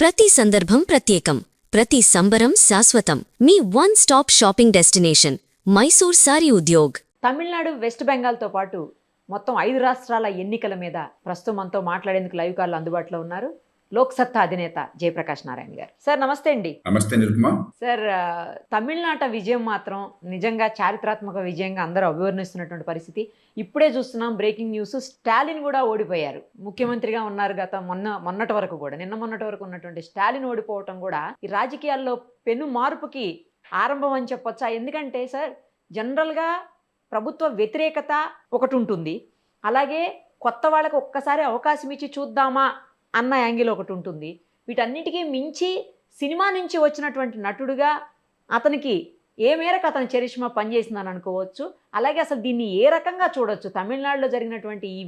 ప్రతి సందర్భం ప్రత్యేకం, ప్రతి సంబరం శాశ్వతం. మీ one stop shopping destination Mysore sari Udyog. Tamil Nadu, west బెంగాల్తో పాటు మొత్తం 5 రాష్ట్రాల ఎన్నికల మీద ప్రస్తుతం మనతో మాట్లాడేందుకు లైవ్ కాల్ అందుబాటులో ఉన్నారు లోక్సత్తా అధినేత జయప్రకాష్ నారాయణ గారు. సార్ నమస్తే అండి. నమస్తే నిరుపమా. సార్, తమిళనాట విజయం మాత్రం నిజంగా చారిత్రాత్మక విజయంగా అందరూ అభివర్ణిస్తున్నటువంటి పరిస్థితి. ఇప్పుడే చూస్తున్నాం బ్రేకింగ్ న్యూస్, స్టాలిన్ కూడా ఓడిపోయారు. ముఖ్యమంత్రిగా ఉన్నారు మొన్నటి వరకు కూడా, నిన్న మొన్నటి వరకు ఉన్నటువంటి స్టాలిన్ ఓడిపోవటం కూడా ఈ రాజకీయాల్లో పెను మార్పుకి ఆరంభం అని చెప్పొచ్చా? ఎందుకంటే సార్, జనరల్గా ప్రభుత్వ వ్యతిరేకత ఒకటి ఉంటుంది, అలాగే కొత్త వాళ్ళకి ఒక్కసారి అవకాశం ఇచ్చి చూద్దామా అన్న యాంగిల్ ఒకటి ఉంటుంది. వీటన్నిటికీ మించి సినిమా నుంచి వచ్చినటువంటి నటుడుగా అతనికి ఏ మేరకు అతని చరిష్మా పనిచేసిందని అనుకోవచ్చు. అలాగే అసలు దీన్ని ఏ రకంగా చూడొచ్చు? తమిళనాడులో జరిగినటువంటి ఈ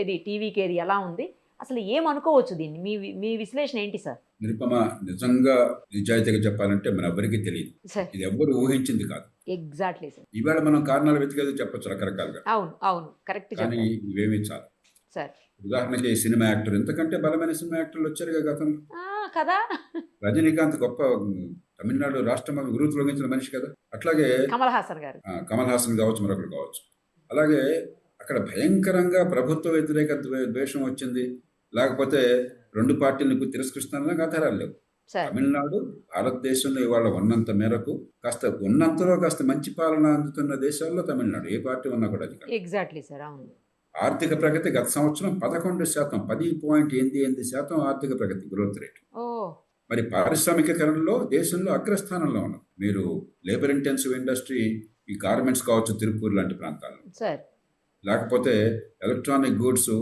ఇది టీవీకి ఏది ఎలా ఉంది, అసలు ఏమనుకోవచ్చు దీన్ని? మీ విశ్లేషణ ఏంటి సార్? నిరుపమ, నిజంగా నిజాయితీగా చెప్పాలంటే మన ఎవరికి తెలియదు, ఇది ఎవ్వరు ఊహించింది కాదు. Exactly sir. ఇవాళ మనం కారణాలు వెతికేది చెప్పొచ్చు రకరకాలుగా. అవును కరెక్ట్. కానీ ఇవేమీ చాలు సార్. ఉదాహరణకి సినిమా యాక్టర్, ఎంతకంటే బలమైన సినిమా యాక్టర్లు వచ్చారు గతంలో కదా. రజనీకాంత్ గొప్ప తమిళనాడు రాష్ట్రం గురువు లొంగించిన మనిషి కదా. అట్లాగే కమల్ హాసన్ గారు, కమల్ హాసన్ కావచ్చు, మరొకరు కావచ్చు. అలాగే అక్కడ భయంకరంగా ప్రభుత్వ వ్యతిరేక ద్వేషం వచ్చింది, లేకపోతే రెండు పార్టీలకు తిరస్కరిస్తున్న ఆధారాలు లేవు. తమిళనాడు భారతదేశంలో ఇవాళ ఉన్నంత మేరకు ఉన్నంతలో కాస్త మంచి పాలన అందుతున్న దేశాల్లో తమిళనాడు ఏ పార్టీ ఉన్నా కూడా అది. Exactly sir. అవును. ఆర్థిక ప్రగతి గత సంవత్సరం 11%, 10.88% ఆర్థిక ప్రగతి గ్రోత్ రేట్. మరి పారిశ్రామికీకరణలో దేశంలో అగ్రస్థానంలో ఉన్నాం. మీరు లేబర్ ఇంటెన్సివ్ ఇండస్ట్రీ, ఈ గార్మెంట్స్ కావచ్చు తిరుపూర్ లాంటి ప్రాంతాల్లో, లేకపోతే ఎలక్ట్రానిక్ గూడ్స్,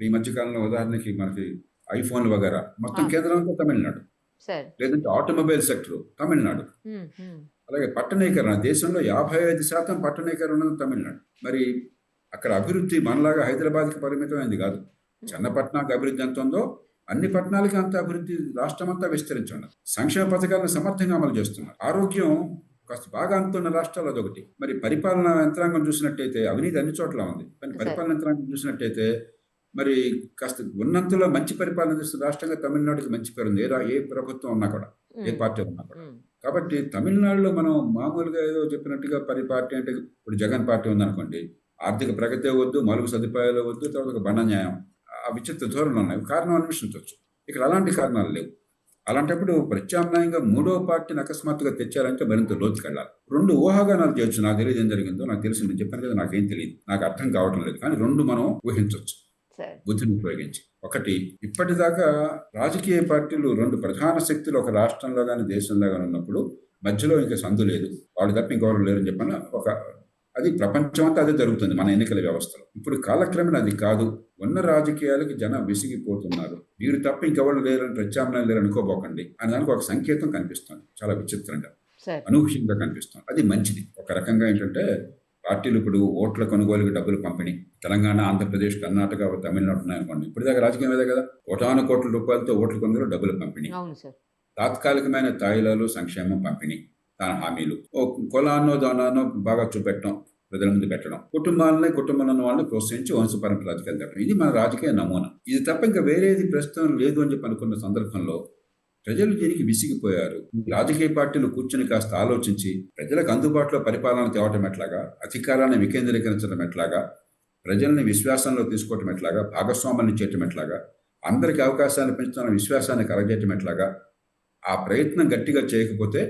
ఈ మధ్యకాలంలో ఉదాహరణకి మనకి ఐఫోన్లు వగేరా మొత్తం కేంద్రం అంతా తమిళనాడు. లేదంటే ఆటోమొబైల్ సెక్టర్ తమిళనాడు. అలాగే పట్టణీకరణ, దేశంలో 55% పట్టణీకరణ ఉన్నది తమిళనాడు. మరి అక్కడ అభివృద్ధి మనలాగా హైదరాబాద్కి పరిమితమైంది కాదు. చిన్న పట్టణానికి అభివృద్ధి ఎంత ఉందో అన్ని పట్టణాలకి అంత అభివృద్ధి రాష్ట్రం అంతా విస్తరించున్నారు. సంక్షేమ పథకాలను సమర్థంగా అమలు చేస్తున్నారు. ఆరోగ్యం కాస్త బాగా అందుతున్న రాష్ట్రాలు అదొకటి. మరి పరిపాలనా యంత్రాంగం చూసినట్టయితే అవినీతి అన్ని చోట్ల ఉంది, కానీ పరిపాలన యంత్రాంగం చూసినట్టయితే మరి కాస్త ఉన్నంతలో మంచి పరిపాలన చేస్తున్న రాష్ట్రంగా తమిళనాడుకి మంచి పేరు ఉంది, ఏ ప్రభుత్వం ఉన్నా కూడా, ఏ పార్టీ ఉన్నా కూడా. కాబట్టి తమిళనాడులో మనం మామూలుగా ఏదో చెప్పినట్టుగా పార్టీ అంటే ఇప్పుడు జగన్ పార్టీ ఉందనుకోండి, ఆర్థిక ప్రగతి వద్దు, మలుగు సదుపాయాలు వద్దు, తర్వాత ఒక బండ న్యాయం, ఆ విచిత్ర ధోరణులు ఉన్నాయి. కారణం అన్వేషించవచ్చు. ఇక్కడ అలాంటి కారణాలు లేవు. అలాంటప్పుడు ప్రత్యామ్నాయంగా మూడో పార్టీని అకస్మాత్తుగా తెచ్చారంటే మరింత లోతుకెళ్ళాలి. 2 ఊహాగానాలు చేయొచ్చు. నాకు తెలియదు ఏం జరిగిందో, నాకు తెలిసి నేను చెప్పాను కదా, నాకేం తెలియదు, నాకు అర్థం కావటం లేదు. కానీ 2 మనం ఊహించవచ్చు బుద్ధిని ఉపయోగించి. ఒకటి, ఇప్పటిదాకా రాజకీయ పార్టీలు 2 ప్రధాన శక్తులు ఒక రాష్ట్రంలో కానీ దేశంలో కానీ ఉన్నప్పుడు మధ్యలో ఇంకా సందు లేదు, వాళ్ళు తప్ప ఇంకెవరు లేరని చెప్పిన అది ప్రపంచం అంతా అదే జరుగుతుంది మన ఎన్నికల వ్యవస్థలో. ఇప్పుడు కాలక్రమేణా అది కాదు. ఉన్న రాజకీయాలకి జనం విసిగిపోతున్నారు, వీరు తప్ప ఇంకెవరు లేరని, ప్రత్యామ్నాయం లేరు అనుకోబోకండి అని దానికి ఒక సంకేతం కనిపిస్తుంది. చాలా విచిత్రంగా, అనూహ్యంగా కనిపిస్తుంది. అది మంచిది. ఒక రకంగా ఏంటంటే పార్టీలు ఇప్పుడు ఓట్ల కొనుగోలుకి డబ్బులు పంపిణీ, తెలంగాణ, ఆంధ్రప్రదేశ్, కర్ణాటక, తమిళనాడు ఉన్నాయనుకోండి, ఇప్పటిదాకా రాజకీయం అదే కదా, కోట్ల రూపాయలతో ఓట్ల కొనుగోలు డబ్బులు పంపిణీ, తాత్కాలికమైన తాయిలాలు, సంక్షేమం పంపిణీ, తన హామీలు, కులాన్నో దానాన్నో బాగా చూపెట్టడం, ప్రజల ముందు పెట్టడం, కుటుంబంలో వాళ్ళని ప్రోత్సహించి వంశపరంపర రాజకీయాలు పెట్టడం, ఇది మన రాజకీయ నమూనా. ఇది తప్ప ఇంకా వేరేది ప్రస్తుతం లేదు అని చెప్పి అనుకున్న సందర్భంలో ప్రజలు దీనికి విసిగిపోయారు. రాజకీయ పార్టీలు కూర్చుని కాస్త ఆలోచించి ప్రజలకు అందుబాటులో పరిపాలన తేవటం ఎట్లాగా, అధికారాన్ని వికేంద్రీకరించడం ఎట్లాగా, ప్రజల్ని విశ్వాసంలో తీసుకోవటం ఎట్లాగా, భాగస్వామ్యాన్ని చేయటం ఎట్లాగా, అందరికి అవకాశాన్ని పెంచుతున్న విశ్వాసాన్ని కలగజేయటం ఎట్లాగా, ఆ ప్రయత్నం గట్టిగా చేయకపోతే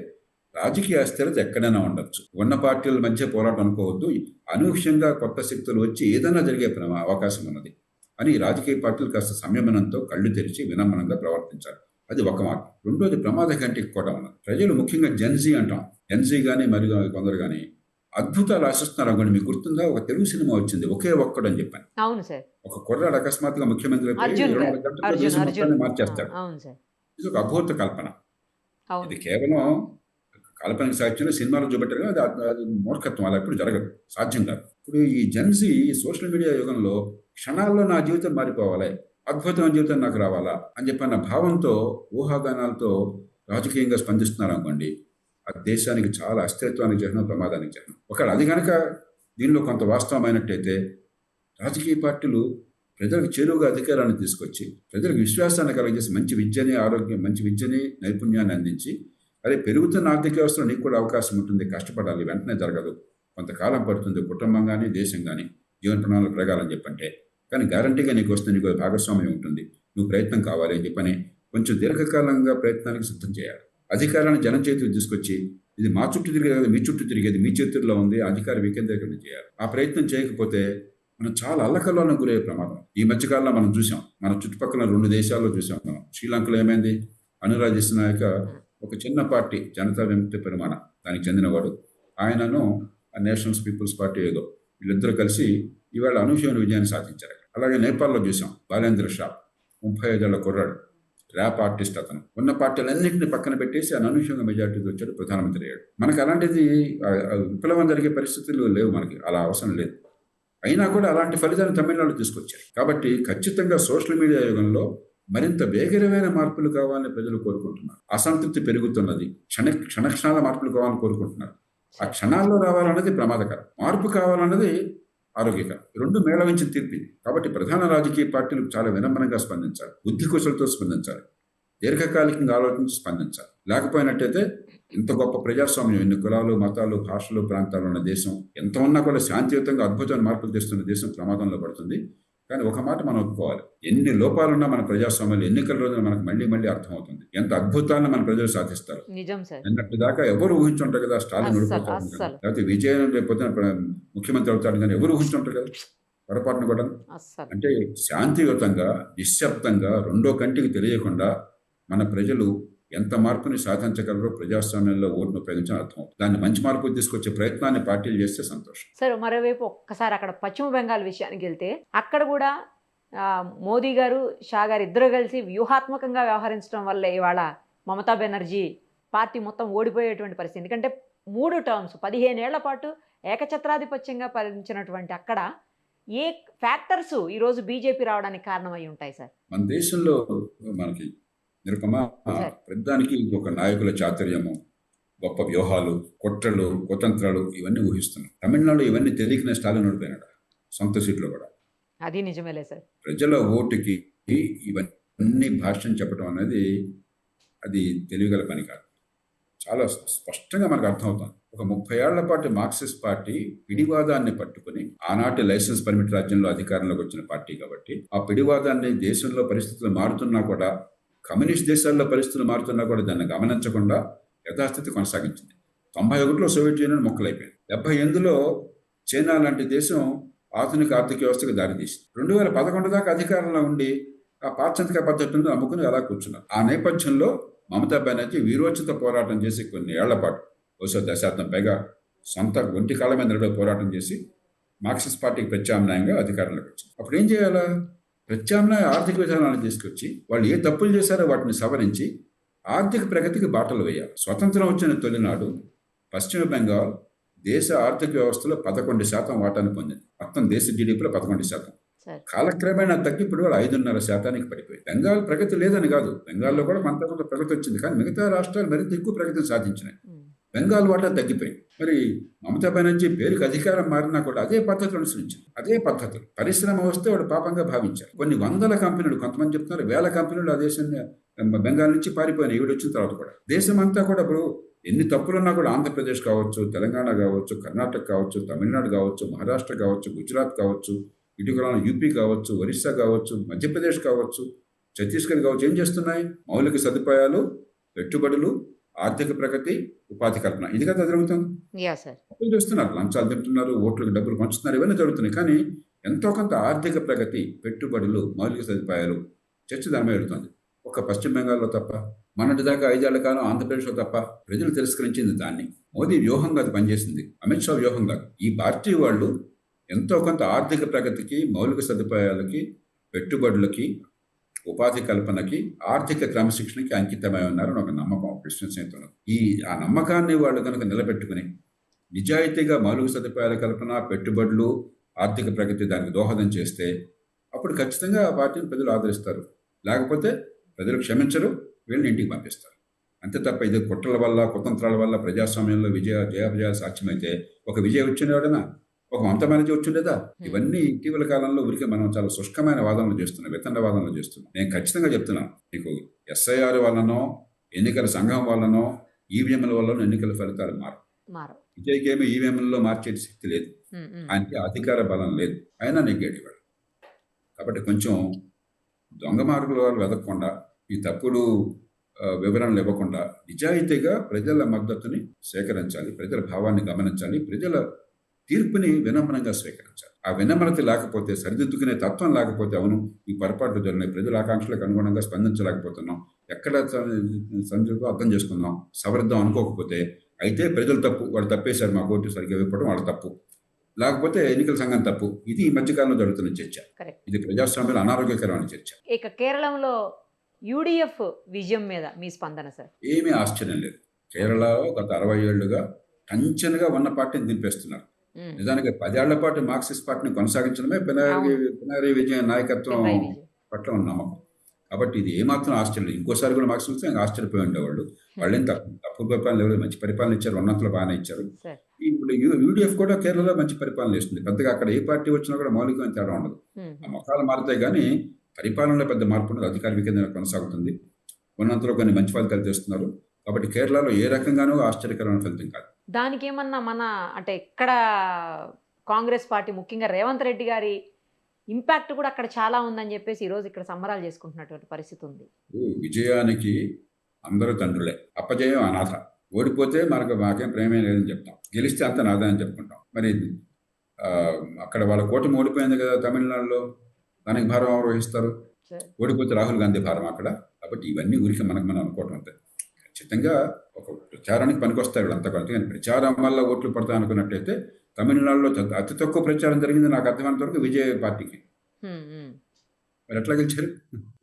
రాజకీయ అస్థిరత ఎక్కడైనా ఉండొచ్చు. ఉన్న పార్టీల మధ్య పోరాటం అనుకోవద్దు, అనూహ్యంగా కొత్త శక్తులు వచ్చి ఏదైనా జరిగే అవకాశం ఉన్నది అని రాజకీయ పార్టీలు కాస్త సంయమనంతో కళ్ళు తెరిచి వినమ్రంగా ప్రవర్తించాలి. అది ఒక మార్గం. రెండోది, ప్రమాద గంటికి కూడా ఉన్నది. ప్రజలు ముఖ్యంగా జెన్జీ అంటాం, జెన్జీ కానీ మరియు కొందరు కానీ అద్భుతాలు ఆశిస్తున్నారు అనుకోండి. మీకు గుర్తుందా, ఒక తెలుగు సినిమా వచ్చింది ఒకే ఒక్కడు అని చెప్పాను. ఒక కుర్రాడు అకస్మాత్తుగా ముఖ్యమంత్రి 24 గంటల్లో దేశం మొత్తాన్ని మార్చేస్తాడు. ఇది ఒక అద్భుత కల్పన. ఇది కేవలం కాల్పనిక సాహిత్యంలో సినిమాలు చూపెట్టారు, అది మూర్ఖత్వం, అలా ఎప్పుడు జరగదు, సాధ్యం కాదు. ఇప్పుడు ఈ జెన్జీ సోషల్ మీడియా యుగంలో క్షణాల్లో నా జీవితం మారిపోవాలి, అద్భుతమైన జీవితం నాకు రావాలా అని చెప్పిన భావంతో, ఊహాగానాలతో రాజకీయంగా స్పందిస్తున్నారు అనుకోండి, ఆ దేశానికి చాలా అస్థిరత్వానికి చిహ్నం, ప్రమాదానికి చిహ్నం. ఒకవేళ అది కనుక దీనిలో కొంత వాస్తవమైనట్టయితే రాజకీయ పార్టీలు ప్రజలకు చేరువుగా అధికారాన్ని తీసుకొచ్చి ప్రజలకు విశ్వాసాన్ని కలగజేసి మంచి విద్యని, ఆరోగ్యం, మంచి విద్యని, నైపుణ్యాన్ని అందించి, అదే పెరుగుతున్న ఆర్థిక వ్యవస్థలో నీకు కూడా అవకాశం ఉంటుంది, కష్టపడాలి, వెంటనే జరగదు, కొంతకాలం పడుతుంది, కుటుంబం కానీ దేశం కానీ జీవన ప్రణాళిక ప్రకారం చెప్పంటే, కానీ గ్యారంటీగా నీకు వస్తే నీకు భాగస్వామ్యం ఉంటుంది, నువ్వు ప్రయత్నం కావాలి అని చెప్పని కొంచెం దీర్ఘకాలంగా ప్రయత్నానికి సిద్ధం చేయాలి. అధికారాన్ని జనం చేతికి తీసుకొచ్చి ఇది మా చుట్టూ తిరిగేది, మీ చుట్టూ తిరిగేది మీ చేతుల్లో ఉంది, అధికార వికేంద్రీకరణ చేయాలి. ఆ ప్రయత్నం చేయకపోతే మనం చాలా అల్లకల్లోనే గురయ్యే ప్రమాదం. ఈ మధ్యకాలంలో మనం చూసాం, మన చుట్టుపక్కల 2 దేశాల్లో చూసాం. మనం శ్రీలంకలో ఏమైంది, అనురాగ్ నాయక ఒక చిన్న పార్టీ జనతా విముక్తి పరిమాణ దానికి చెందినవాడు, ఆయనను నేషనల్స్ పీపుల్స్ పార్టీ ఏదో, వీళ్ళిద్దరూ కలిసి ఇవాళ అనూహ్యమైన విజయాన్ని సాధించారు. అలాగే నేపాల్లో చూసాం, బాలేంద్ర షా 35 ఏళ్ల కుర్రాడు, ర్యాప్ ఆర్టిస్ట్, అతను ఉన్న పార్టీలన్నింటినీ పక్కన పెట్టేసి ఆయన అనూహ్యంగా మెజార్టీతో వచ్చాడు, ప్రధానమంత్రి అయ్యాడు. మనకు అలాంటిది విప్లవం జరిగే పరిస్థితులు లేవు, మనకి అలా అవసరం లేదు. అయినా కూడా అలాంటి ఫలితాన్ని తమిళనాడు తీసుకొచ్చారు. కాబట్టి ఖచ్చితంగా సోషల్ మీడియా యుగంలో మరింత వేగరమైన మార్పులు కావాలని ప్రజలు కోరుకుంటున్నారు. అసంతృప్తి పెరుగుతున్నది, క్షణక్షణాల మార్పులు కావాలని కోరుకుంటున్నారు. ఆ క్షణాల్లో రావాలన్నది ప్రమాదకరం, మార్పు కావాలన్నది ఆరోగ్యకరం. 2 మేళవించిన తీర్పు ఇది. కాబట్టి ప్రధాన రాజకీయ పార్టీలు చాలా వినమ్రంగా స్పందించాలి, బుద్ధి కుశలతో స్పందించాలి, దీర్ఘకాలికంగా ఆలోచించి స్పందించాలి. లేకపోయినట్టయితే ఇంత గొప్ప ప్రజాస్వామ్యం, ఎన్ని కులాలు, మతాలు, భాషలు, ప్రాంతాలు ఉన్న దేశం, ఎంత ఉన్నా కూడా శాంతియుతంగా అద్భుతమైన మార్పులు తెస్తున్న దేశం ప్రమాదంలో పడుతుంది. కానీ ఒక మాట మనం ఒప్పుకోవాలి, ఎన్ని లోపాలున్నా మన ప్రజాస్వామ్యంలో ఎన్నికల రోజున మనకు మళ్ళీ మళ్ళీ అర్థమవుతుంది ఎంత అద్భుతాన్ని మన ప్రజలు సాధిస్తారు. నిన్నటి దాకా ఎవరు ఊహించుంటారు కదా స్టాలిన్ ఓడిపోతాడు, లేకపోతే విజయం లేకపోతే ముఖ్యమంత్రి అవుతాడు, కానీ ఎవరు ఊహించుంటారు కదా పొరపాటును కూడా. అంటే శాంతియుతంగా, నిశ్శబ్దంగా, రెండో కంటికి తెలియకుండా మన ప్రజలు ఎంత మార్పుని సాధించగలరో ప్రజాస్వామ్యంలో ఓటును ఉపయోగించడం అర్థమవుతుంది. దాన్ని మంచి మార్పు తీసుకొచ్చే ప్రయత్నాన్ని పార్టీలు చేస్తే సంతోషం. సరే, మరోవైపు ఒక్కసారి అక్కడ పశ్చిమ బెంగాల్ విషయానికి వెళ్తే అక్కడ కూడా మోదీ గారు, షా గారు ఇద్దరు కలిసి వ్యూహాత్మకంగా వ్యవహరించడం వల్ల ఇవాళ మమతా బెనర్జీ పార్టీ మొత్తం ఓడిపోయేటువంటి పరిస్థితి. ఎందుకంటే 3 టర్మ్స్ 15 ఏళ్ల పాటు ఏకఛత్రాధిపత్యంగా పాలించినటువంటి అక్కడ ఏ ఫ్యాక్టర్స్ ఈరోజు బీజేపీ రావడానికి కారణమై ఉంటాయి సార్? మన దేశంలో మనకి నిరుపమ ప్రధానికి ఒక నాయకుల చాతుర్యము, గొప్ప వ్యూహాలు, కుట్రలు, కుతంత్రాలు ఇవన్నీ ఊహిస్తున్నాం. తమిళనాడు ఇవన్నీ తెలియకనే స్టాలిన్ ఓడిపోయినాడు సొంత సీట్లో కూడా. అది నిజమేలే సార్. ప్రజల ఓటుకి ఇవన్నీ భాష్యం చెప్పడం అనేది అది తెలియగల పని కాదు. చాలా స్పష్టంగా మనకు అర్థమవుతుంది. ఒక 30 ఏళ్ల పాటు మార్క్సిస్ట్ పార్టీ పిడివాదాన్ని పట్టుకుని, ఆనాటి లైసెన్స్ పర్మిట్ రాజ్యంలో అధికారంలోకి వచ్చిన పార్టీ కాబట్టి ఆ పిడివాదాన్ని దేశంలో పరిస్థితులు మారుతున్నా కూడా, కమ్యూనిస్ట్ దేశాల్లో పరిస్థితులు మారుతున్నా కూడా దాన్ని గమనించకుండా యథాస్థితి కొనసాగించింది. 91లో సోవియట్ యూనియన్ మొక్కలైపోయింది. 78లో చైనా లాంటి దేశం ఆధునిక ఆర్థిక వ్యవస్థకు దారితీసింది. 2011 దాకా అధికారంలో ఉండి ఆ పాశ్చాత్య పద్ధతులను అమ్ముకుని అలా కూర్చున్నారు. ఆ నేపథ్యంలో మమతా బెనర్జీ వీరోచిత పోరాటం చేసి కొన్ని ఏళ్ల పాటు, బహుశా దశాబ్దం పైగా సొంత ఒంటి కాళ్ళ మీద నిలబడి పోరాటం చేసి మార్క్సిస్ట్ పార్టీకి ప్రత్యామ్నాయంగా అధికారంలోకి వచ్చింది. అప్పుడు ఏం చేయాలా? ప్రత్యామ్నాయ ఆర్థిక విధానాలను తీసుకొచ్చి వాళ్ళు ఏ తప్పులు చేశారో వాటిని సవరించి ఆర్థిక ప్రగతికి బాటలు వేయాలి. స్వతంత్రం వచ్చిన తొలినాడు పశ్చిమ బెంగాల్ దేశ ఆర్థిక వ్యవస్థలో 11% వాటాను పొందింది. మొత్తం దేశ జీడీపీలో 11%. కాలక్రమేణా తగ్గి ఇప్పుడు 5.5% పడిపోయింది. బెంగాల్ ప్రగతి లేదని కాదు, బెంగాల్లో కూడా కొంత ప్రగతి వచ్చింది, కానీ మిగతా రాష్ట్రాలు మరింత ఎక్కువ ప్రగతిని సాధించినాయి. బెంగాల్ వాటా తగ్గిపోయింది. మరి మమతా బెనర్జీ పేరుకి అధికారం మారినా కూడా అదే పద్ధతులు అనుసరించింది. అదే పద్ధతులు. పరిశ్రమ వస్తే వాడు పాపంగా భావించారు. కొన్ని వందల కంపెనీలు, కొంతమంది చెప్తున్నారు 1000 కంపెనీలు ఆ దేశాన్ని బెంగాల్ నుంచి పారిపోయినాయి ఈవిడ వచ్చిన తర్వాత కూడా. దేశం అంతా కూడా ఇప్పుడు ఎన్ని తప్పులున్నా కూడా ఆంధ్రప్రదేశ్ కావచ్చు, తెలంగాణ కావచ్చు, కర్ణాటక కావచ్చు, తమిళనాడు కావచ్చు, మహారాష్ట్ర కావచ్చు, గుజరాత్ కావచ్చు, ఇటుకరాన యూపీ కావచ్చు, ఒరిస్సా కావచ్చు, మధ్యప్రదేశ్ కావచ్చు, ఛత్తీస్గఢ్ కావచ్చు, ఏం చేస్తున్నాయి? మౌలిక సదుపాయాలు, పెట్టుబడులు, ఆర్థిక ప్రగతి, ఉపాధి కల్పన, ఇది కదా జరుగుతుంది. అప్పులు చేస్తున్నారు, లంచాలు తింటున్నారు, ఓట్లకు డబ్బులు పంచుతున్నారు, ఇవన్నీ జరుగుతున్నాయి. కానీ ఎంతో కొంత ఆర్థిక ప్రగతి, పెట్టుబడులు, మౌలిక సదుపాయాలు చర్చ దాని మీద జరుగుతుంది. ఒక పశ్చిమ బెంగాల్లో తప్ప, మొన్నటి దాకా 5 ఏళ్ల కాలం ఆంధ్రప్రదేశ్లో తప్ప ప్రజలు తిరస్కరించింది దాన్ని. మోదీ వ్యూహంగా అది పనిచేసింది, అమిత్ షా వ్యూహంగా. ఈ పార్టీ వాళ్ళు ఎంతో కొంత ఆర్థిక ప్రగతికి, మౌలిక సదుపాయాలకి, పెట్టుబడులకి, ఉపాధి కల్పనకి, ఆర్థిక క్రమశిక్షణకి అంకితమై ఉన్నారని ఒక నమ్మకం విశ్వసనీయతలో. ఆ నమ్మకాన్ని వాళ్ళు కనుక నిలబెట్టుకుని నిజాయితీగా మౌలిక సదుపాయాల కల్పన, పెట్టుబడులు, ఆర్థిక ప్రగతి దానికి దోహదం చేస్తే అప్పుడు ఖచ్చితంగా ఆ పార్టీని ప్రజలు ఆదరిస్తారు. లేకపోతే ప్రజలు క్షమించరు, వీళ్ళని ఇంటికి పంపిస్తారు. అంతే తప్ప ఇది కుట్రల వల్ల, కుతంత్రాల వల్ల ప్రజాస్వామ్యంలో జయాపజయాలు సాధ్యమైతే ఒక విజయం వచ్చినవాడనా, ఒక మమతా బెనర్జీ వచ్చిండేదా? ఇవన్నీ ఇటీవల కాలంలో ఊరికే మనం చాలా శుష్కమైన వాదనలు చేస్తున్నాం, వితండ వాదనలు చేస్తున్నాం. నేను ఖచ్చితంగా చెప్తున్నాను, మీకు ఎస్ఐఆర్ వల్లనో ఎన్నికల సంఘం వల్లనో ఈవీఎంల వల్లనో ఎన్నికల ఫలితాలు మారు. విజయ్కి ఏమీ ఈవీఎంలలో మార్చే శక్తి లేదు, ఆయనకి అధికార బలం లేదు, అయినా నెగ్గేటి వాడు. కాబట్టి కొంచెం దొంగ మార్గుల వాళ్ళు వెతకకుండా, ఈ తప్పుడు వివరణలు ఇవ్వకుండా నిజాయితీగా ప్రజల మద్దతుని సేకరించాలి, ప్రజల భావాన్ని గమనించాలి, ప్రజల తీర్పుని వినమ్రంగా స్వీకరించాలి. ఆ వినమ్రత లేకపోతే, సరిదిద్దుకునే తత్వం లేకపోతే, అవును ఈ పొరపాట్లు జరిగినాయి, ప్రజల ఆకాంక్షలకు అనుగుణంగా స్పందించలేకపోతున్నాం, ఎక్కడ సందర్భం అర్థం చేసుకుందాం, సవరిద్దాం అనుకోకపోతే, అయితే ప్రజలు తప్పు, వాళ్ళు తప్పేశారు, మా కోర్టు సరిగ్గా ఇవ్వడం వాళ్ళ తప్పు, లేకపోతే ఎన్నికల సంఘం తప్పు. ఇది ఈ మధ్యకాలంలో జరుగుతున్న చర్చ. ఇది ప్రజాస్వామ్యంలో అనారోగ్యకరమైన చర్చ. ఇక కేరళంలో యూడిఎఫ్ విజయం మీద మీ స్పందన సార్? ఏమీ ఆశ్చర్యం లేదు. కేరళలో గత 60 ఏళ్లుగా టంచనగా ఉన్న పార్టీని దింపేస్తున్నారు. నిజానికి 10 ఏళ్ల పాటు మార్క్సిస్ట్ పార్టీని కొనసాగించడమే పినరయి విజయన్ నాయకత్వం పట్ల ఉన్న నమ్మకం. కాబట్టి ఇది ఏమాత్రం ఆశ్చర్యం లేదు. ఇంకోసారి కూడా మార్క్స్ వస్తే ఆశ్చర్యపోయి ఉండేవాళ్ళు. వాళ్ళేం తప్పు పరిపాలన లేదు, మంచి పరిపాలన ఇచ్చారు, ఉన్నంతలో బాగానే ఇచ్చారు. ఇప్పుడు యూడిఎఫ్ కూడా కేరళలో మంచి పరిపాలన ఇస్తుంది. పెద్దగా అక్కడ ఏ పార్టీ వచ్చినా కూడా మౌలికమైన తేడా ఉండదు. ఆ మొఖాలు మారుతాయి కానీ పరిపాలనలో పెద్ద మార్పు ఉండదు. అధికార వికేంద్రం కొనసాగుతుంది, ఉన్నంతలో కొన్ని మంచి ఫలితాలు తెస్తున్నారు. కాబట్టి కేరళలో ఏ రకంగానూ ఆశ్చర్యకరమైన ఫలితం కాదు. దానికి ఏమన్నా అంటే ఇక్కడ కాంగ్రెస్ పార్టీ ముఖ్యంగా రేవంత్ రెడ్డి గారి ఇంపాక్ట్ కూడా అక్కడ చాలా ఉందని చెప్పేసి ఈరోజు ఇక్కడ సంబరాలు చేసుకుంటున్నటువంటి పరిస్థితి ఉంది. విజయానికి అందరూ తండ్రులే, అపజయం అనాథ. ఓడిపోతే మాకేం ప్రేమే లేదని చెప్తాం, గెలిస్తే అంత నాథ అని చెప్పుకుంటాం. మరి అక్కడ వాళ్ళ కూటమి ఓడిపోయింది కదా తమిళనాడులో, దానికి భారం ఎవరు వహిస్తారు? ఓడిపోతే రాహుల్ గాంధీ భారం అక్కడ. కాబట్టి ఇవన్నీ ఊరికి మనం అనుకోవటం అంతే. ఖచ్చితంగా ఒక ప్రచారానికి పనికొస్తాయి వీళ్ళంతా కొంత, కానీ ప్రచారం వల్ల ఓట్లు పడతాయి అనుకున్నట్టయితే తమిళనాడులో అతి తక్కువ ప్రచారం జరిగింది నాకు అర్థమైనంత వరకు విజయ పార్టీకి. మరి ఎట్లా గెలిచారు?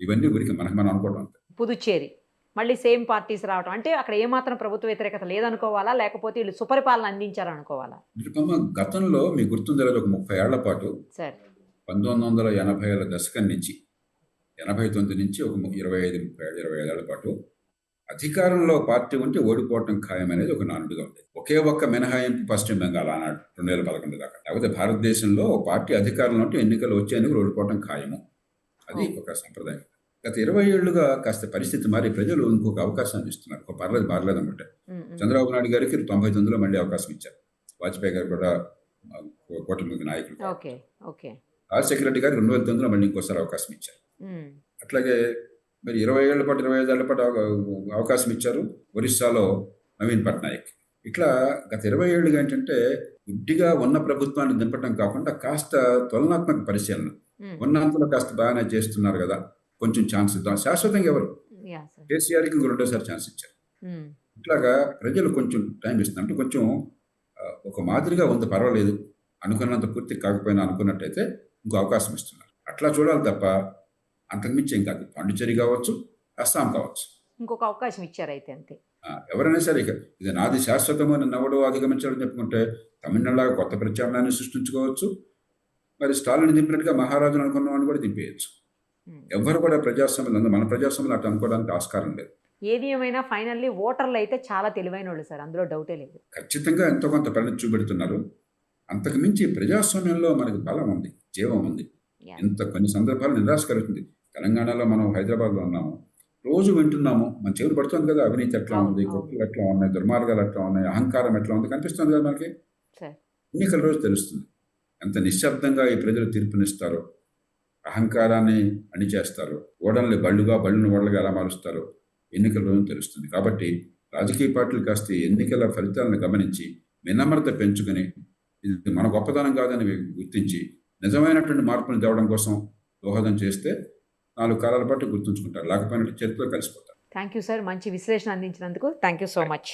ఇవన్నీ ఊరికి మనం అనుకోవటం అంతే. పుదుచ్చేరి మళ్ళీ సేమ్ పార్టీస్ రావడం అంటే అక్కడ ఏమాత్రం ప్రభుత్వ వ్యతిరేకత లేదనుకోవాలా, లేకపోతే వీళ్ళు సుపరిపాలన అందించారనుకోవాలా? గతంలో మీకు గుర్తుందో ఒక 30 ఏళ్ల పాటు 1980ల దశకం నుంచి 89 నుంచి ఒక 25 ఏళ్ల పాటు అధికారంలో పార్టీ ఉంటే ఓడిపోవటం ఖాయం అనేది ఒక నానుడిగా ఉండేది. ఒకే ఒక్క మినహాయింపు పశ్చిమ బెంగాల్ ఆనాడు 2011 దాకా. లేకపోతే భారతదేశంలో భారతీయ అధికారంలో ఉంటే ఎన్నికలు వచ్చేందుకు ఓడిపోవటం ఖాయము. అది ఒక సంప్రదాయం. గత 20 ఏళ్లుగా కాస్త పరిస్థితి మారి ప్రజలు ఇంకొక అవకాశాన్ని ఇస్తున్నారు. ఒక పర్లేదు అనమాట. చంద్రబాబు నాయుడు గారికి 99లో మళ్ళీ అవకాశం ఇచ్చారు. వాజ్పేయి గారు కూడా కూటమి నాయకులు. రాజశేఖర రెడ్డి గారికి 2009లో మళ్ళీ ఇంకోసారి అవకాశం ఇచ్చారు. అట్లాగే మరి 20 ఏళ్ల పాటు 25 ఏళ్ల పాటు అవకాశం ఇచ్చారు ఒరిస్సాలో నవీన్ పట్నాయక్. ఇట్లా గత 20 ఏళ్ళుగా ఏంటంటే గుడ్డిగా ఉన్న ప్రభుత్వాన్ని దింపటం కాకుండా కాస్త తులనాత్మక పరిశీలన, ఉన్నంతలో కాస్త బాగానే చేస్తున్నారు కదా, కొంచెం ఛాన్స్ ఇద్దాం. శాశ్వతంగా ఎవరు? కేసీఆర్కి ఇంకో 2సారి ఛాన్స్ ఇచ్చారు. ఇట్లాగా ప్రజలు కొంచెం టైం ఇస్తున్నారు. అంటే కొంచెం ఒక మాదిరిగా ఉంది, పర్వాలేదు, అనుకున్నంత పూర్తి కాకపోయినా అనుకున్నట్టయితే ఇంకో అవకాశం ఇస్తున్నారు. అట్లా చూడాలి తప్ప అంతకుమించి ఏం కాదు. పాండిచ్చేరి కావచ్చు, అస్సాం కావచ్చు, ఇంకొక అవకాశం ఇచ్చారు అయితే అంతే. ఎవరైనా సరే ఇక ఇది నాది శాశ్వతమైన నవ్వడో అధిగమించాలని చెప్పుకుంటే తమిళనాడులాగా కొత్త ప్రత్యామ్నాయాన్ని సృష్టించుకోవచ్చు. మరి స్టాలిన్ దింపినట్టుగా మహారాజును అనుకున్న వాడిని కూడా దింపేయచ్చు. ఎవరు కూడా ప్రజాస్వామ్యంలో, మన ప్రజాస్వామ్యంలో అట్లా అనుకోవడానికి ఆస్కారం లేదు. ఏది ఏమైనా ఫైనల్లీ ఓటర్లు అయితే చాలా తెలివైన వాళ్ళు సార్, అందులో డౌటే లేదు. ఖచ్చితంగా ఎంతో కొంత పరిణతి చూపెడుతున్నారు. అంతకుమించి ప్రజాస్వామ్యంలో మనకు బలం ఉంది, జీవం ఉంది. ఎంత కొన్ని సందర్భాలు నిరాశ కలుగుతుంది. తెలంగాణలో మనం హైదరాబాద్లో ఉన్నాము, రోజు వింటున్నాము, మన చెవులు పడుతుంది కదా, అవినీతి ఎట్లా ఉంది, కుట్రలు ఎట్లా ఉన్నాయి, దుర్మార్గాలు ఎట్లా ఉన్నాయి, అహంకారం ఎట్లా ఉంది కనిపిస్తుంది కదా మనకి. ఎన్నికల రోజు తెలుస్తుంది ఎంత నిశ్శబ్దంగా ఈ ప్రజలు తీర్పునిస్తారో, అహంకారాన్ని అణిచేస్తారు, ఓడల్ని బళ్ళును ఓడలుగా ఎలా మారుస్తారో ఎన్నికల రోజు తెలుస్తుంది. కాబట్టి రాజకీయ పార్టీలు కాస్త ఎన్నికల ఫలితాలను గమనించి వినమ్రత పెంచుకుని ఇది మన గొప్పతనం కాదని గుర్తించి నిజమైనటువంటి మార్పును తేవడం కోసం దోహదం చేస్తే 4 కాలాల పాటు గుర్తుంచుకుంటారు, లేకపోయినట్టు చరిత్రలో కలిసిపోతారు. థ్యాంక్ యూ సార్, మంచి విశ్లేషణ అందించినందుకు థ్యాంక్ యూ సో మచ్.